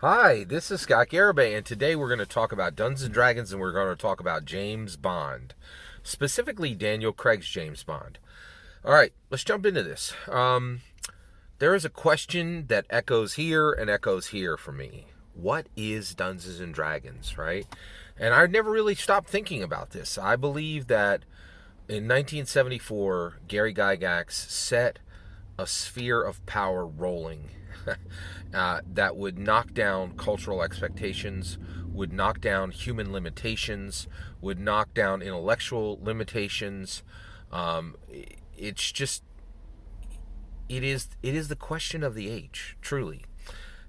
Hi, this is Scott Garibay, and today we're going to talk about Dungeons and Dragons, and we're going to talk about James Bond, specifically Daniel Craig's James Bond. All right, let's jump into this. There is a question that echoes here and echoes here for me. What is Dungeons and Dragons, right? And I never really stopped thinking about this. I believe that in 1974, Gary Gygax set a sphere of power rolling that would knock down cultural expectations, would knock down human limitations, would knock down intellectual limitations. It's just, it is the question of the age, truly.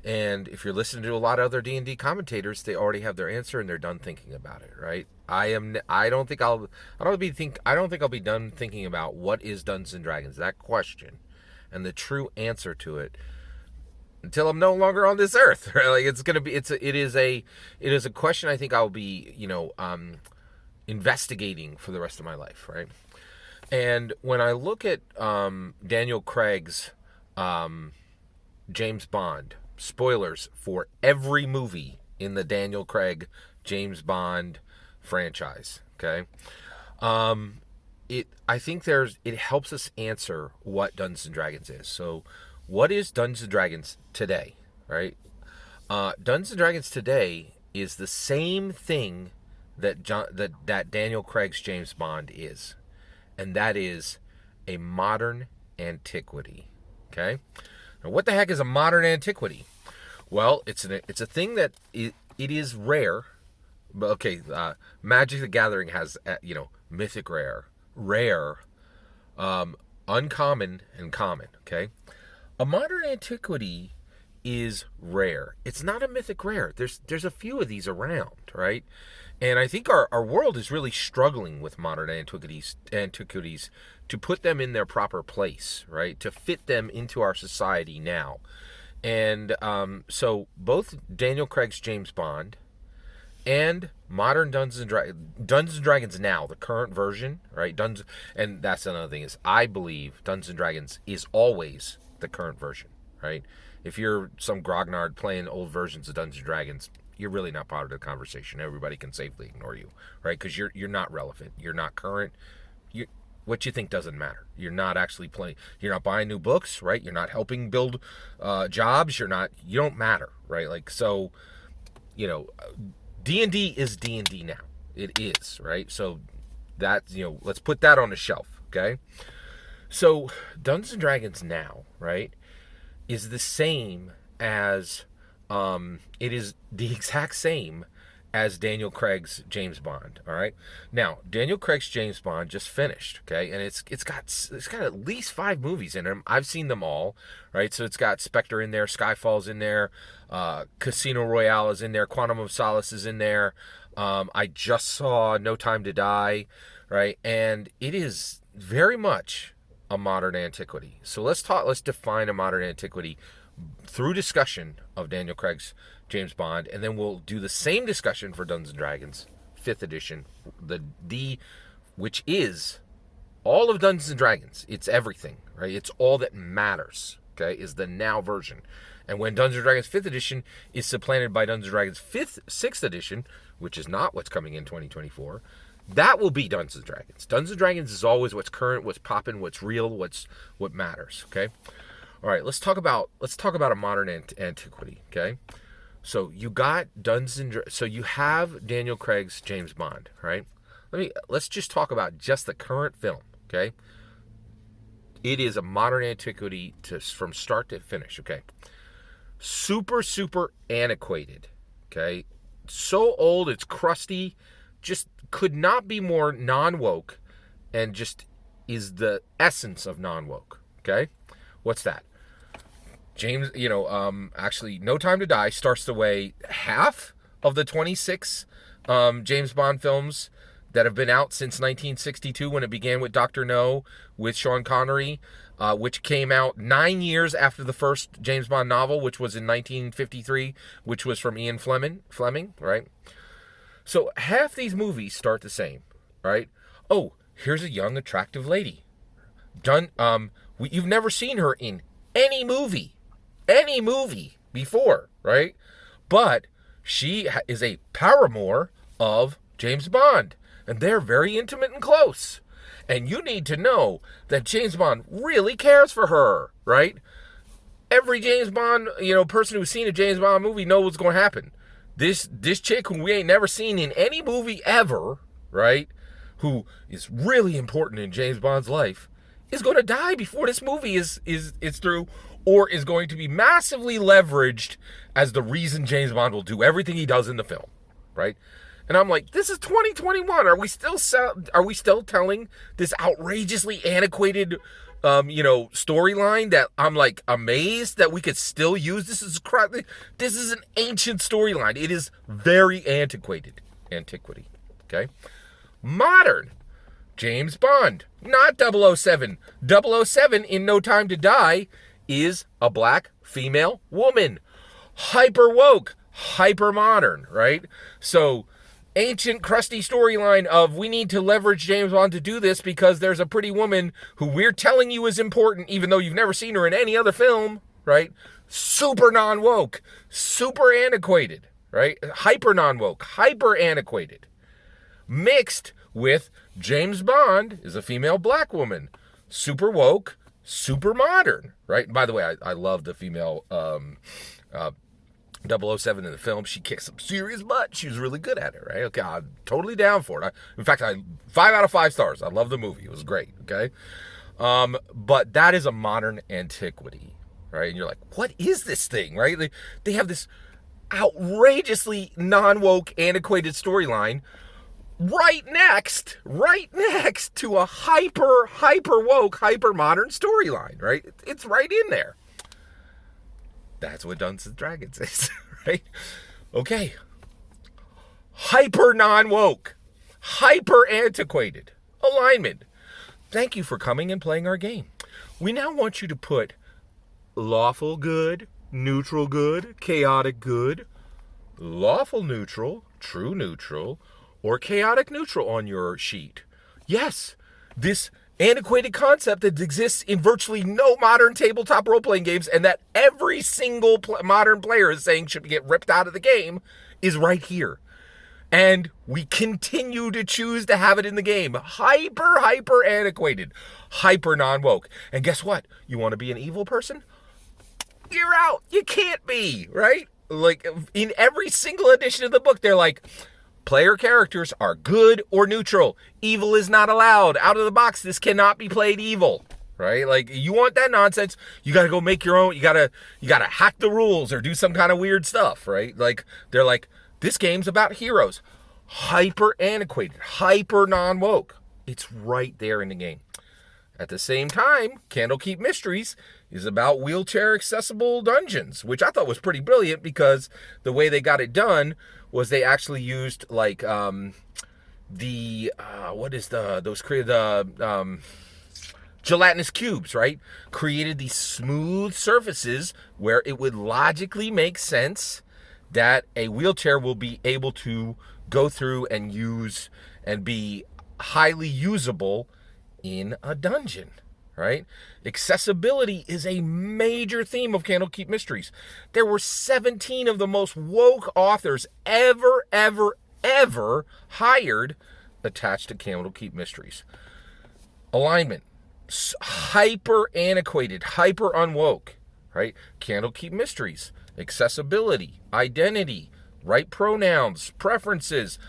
And if you're listening to a lot of other D&D commentators, they already have their answer and they're done thinking about it, right? I don't think I'll be done thinking about what is Dungeons and Dragons, that question, and the true answer to it until I'm no longer on this earth. Right? Like it is a question I think I'll be, investigating for the rest of my life, right? And when I look at Daniel Craig's James Bond, spoilers for every movie in the Daniel Craig James Bond franchise, okay? I think it helps us answer what Dungeons and Dragons is. So, what is Dungeons and Dragons today, right? Dungeons and Dragons today is the same thing that Daniel Craig's James Bond is, and that is a modern antiquity. Okay, now what the heck is a modern antiquity? Well, it's a thing that it is rare. But okay, Magic the Gathering has mythic rare, uncommon, and common. Okay, a modern antiquity is rare. It's not a mythic rare. There's a few of these around, right? And I think our world is really struggling with modern antiquities to put them in their proper place, right? To fit them into our society now. And so both Daniel Craig's James Bond and modern Dungeons and Dragons now, the current version, right? And that's another thing is I believe Dungeons and Dragons is always the current version, right? If you're some grognard playing old versions of Dungeons and Dragons, you're really not part of the conversation. Everybody can safely ignore you, right? Because you're not relevant. You're not current. What you think doesn't matter. You're not actually playing. You're not buying new books, right? You're not helping build jobs. You don't matter, right? Like, so, D&D is D&D now. It is, right? So that, let's put that on the shelf, okay? So Dungeons and Dragons now, right, is the same as it is the exact same as Daniel Craig's James Bond. All right. Now, Daniel Craig's James Bond just finished. Okay, and it's got at least 5 movies in them. I've seen them all. Right. So it's got Spectre in there, Skyfall's in there, Casino Royale is in there, Quantum of Solace is in there. I just saw No Time to Die. Right, and it is very much a modern antiquity. So let's define a modern antiquity through discussion of Daniel Craig's James Bond, and then we'll do the same discussion for Dungeons and Dragons 5th edition, which is all of Dungeons and Dragons. It's everything, right? It's all that matters, okay, is the now version. And when Dungeons and Dragons 5th edition is supplanted by Dungeons and Dragons 6th edition, which is not what's coming in 2024, that will be Dungeons and Dragons. Dungeons and Dragons is always what's current, what's popping, what's real, what matters, okay? All right, let's talk about a modern antiquity, okay? So you got so you have Daniel Craig's James Bond, right? Let's just talk about just the current film, okay? It is a modern antiquity from start to finish, okay? Super antiquated, okay? So old, it's crusty, just could not be more non-woke, and just is the essence of non-woke, okay? What's that? James, actually, No Time to Die starts the way half of the 26 James Bond films that have been out since 1962 when it began with Dr. No with Sean Connery, which came out 9 years after the first James Bond novel, which was in 1953, which was from Ian Fleming, right? So half these movies start the same, right? Oh, here's a young, attractive lady. You've never seen her in any movie before, right? but she is a paramour of James Bond, and they're very intimate and close. And you need to know that James Bond really cares for her, right? Every James Bond, person who's seen a James Bond movie knows what's going to happen. This chick who we ain't never seen in any movie ever, right, who is really important in James Bond's life, is going to die before this movie is through, or is going to be massively leveraged as the reason James Bond will do everything he does in the film, right? And I'm like, this is 2021. Are we still telling this outrageously antiquated, storyline that I'm like amazed that we could still use? This is an ancient storyline. It is very antiquity. Okay, modern James Bond, not 007. 007 in No Time to Die is a black female woman, hyper woke, hyper modern, right? So ancient crusty storyline of we need to leverage James Bond to do this because there's a pretty woman who we're telling you is important even though you've never seen her in any other film, right? Super non-woke, super antiquated, right? Hyper non-woke, hyper antiquated. Mixed with James Bond is a female black woman, super woke, super modern, right? And by the way, I love the female 007 in the film. She kicked some serious butt. She was really good at it, right? Okay, I'm totally down for it. In fact, 5 out of 5 stars. I love the movie. It was great, okay? But that is a modern antiquity, right? And you're like, what is this thing, right? They have this outrageously non-woke, antiquated storyline right next to a hyper woke, hyper modern storyline, right? It's right in there. That's what Dungeons and Dragons is, right? Okay. Hyper non-woke, hyper antiquated alignment. Thank you for coming and playing our game. We now want you to put lawful good, neutral good, chaotic good, lawful neutral, true neutral, or chaotic neutral on your sheet. Yes, this antiquated concept that exists in virtually no modern tabletop role-playing games and that every single modern player is saying should get ripped out of the game is right here. And we continue to choose to have it in the game. Hyper antiquated, hyper non-woke. And guess what? You want to be an evil person? You're out. You can't be, right? Like in every single edition of the book, they're like, player characters are good or neutral. Evil is not allowed. Out of the box, this cannot be played evil, right? Like, you want that nonsense, you got to go make your own. You got to hack the rules or do some kind of weird stuff, right? Like, they're like, this game's about heroes. Hyper antiquated, hyper non-woke. It's right there in the game. At the same time, Candlekeep Mysteries is about wheelchair accessible dungeons, which I thought was pretty brilliant because the way they got it done was they actually used like gelatinous cubes, right? Created these smooth surfaces where it would logically make sense that a wheelchair will be able to go through and use and be highly usable in a dungeon, right? Accessibility is a major theme of Candlekeep Mysteries. There were 17 of the most woke authors ever hired attached to Candlekeep Mysteries. Alignment, hyper antiquated, hyper unwoke, right? Candlekeep Mysteries, accessibility, identity, right pronouns, preferences,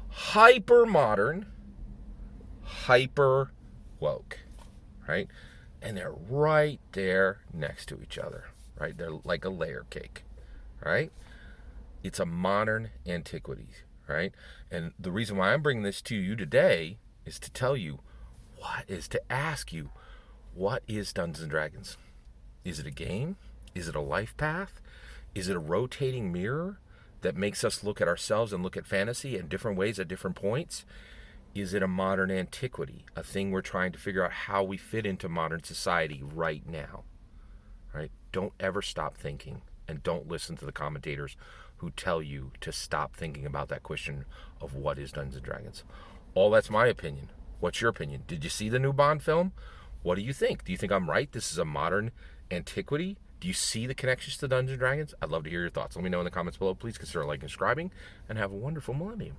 hyper modern, hyper woke, right? And they're right there next to each other, right? They're like a layer cake, right? It's a modern antiquity, right? And the reason why I'm bringing this to you today is to tell you to ask you, what is Dungeons and Dragons? Is it a game? Is it a life path? Is it a rotating mirror that makes us look at ourselves and look at fantasy in different ways at different points? Is it a modern antiquity, a thing we're trying to figure out how we fit into modern society right now? Right? Don't ever stop thinking, and don't listen to the commentators who tell you to stop thinking about that question of what is Dungeons and Dragons. All that's my opinion. What's your opinion? Did you see the new Bond film? What do you think? Do you think I'm right? This is a modern antiquity Do you see the connections to Dungeons and Dragons? I'd love to hear your thoughts. Let me know in the comments below. Please consider liking and subscribing, and have a wonderful millennium.